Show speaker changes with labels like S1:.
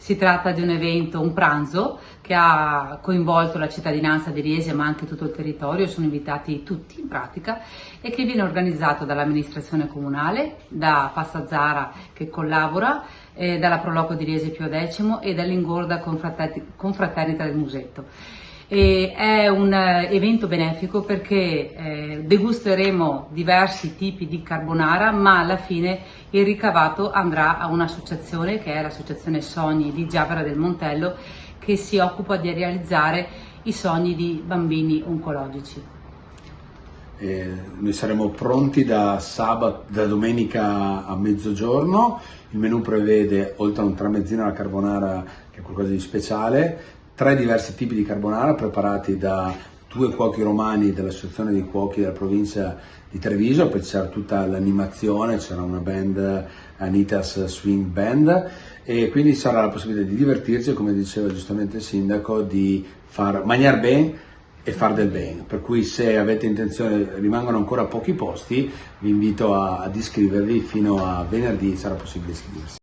S1: Si tratta di un evento, un pranzo, che ha coinvolto la cittadinanza di Riese ma anche tutto il territorio, sono invitati tutti in pratica, e che viene organizzato dall'amministrazione comunale, da Pasta Zara che collabora, dalla Proloco di Riese Pio X e dall'Ingorda Confraternita del Musetto. È un evento benefico perché degusteremo diversi tipi di carbonara, ma alla fine il ricavato andrà a un'associazione che è l'associazione Sogni di Giavara del Montello, che si occupa di realizzare i sogni di bambini oncologici.
S2: Noi saremo pronti da domenica a mezzogiorno. Il menù prevede, oltre a un tramezzino alla carbonara, che è qualcosa di speciale, 3 diversi tipi di carbonara preparati da 2 cuochi romani dell'associazione dei cuochi della provincia di Treviso. Poi c'era tutta l'animazione, c'era una band, Anita's Swing Band, e quindi sarà la possibilità di divertirsi e, come diceva giustamente il sindaco, di far mangiare bene e far del bene. Per cui, se avete intenzione, rimangono ancora pochi posti, vi invito ad iscrivervi. Fino a venerdì sarà possibile iscriversi.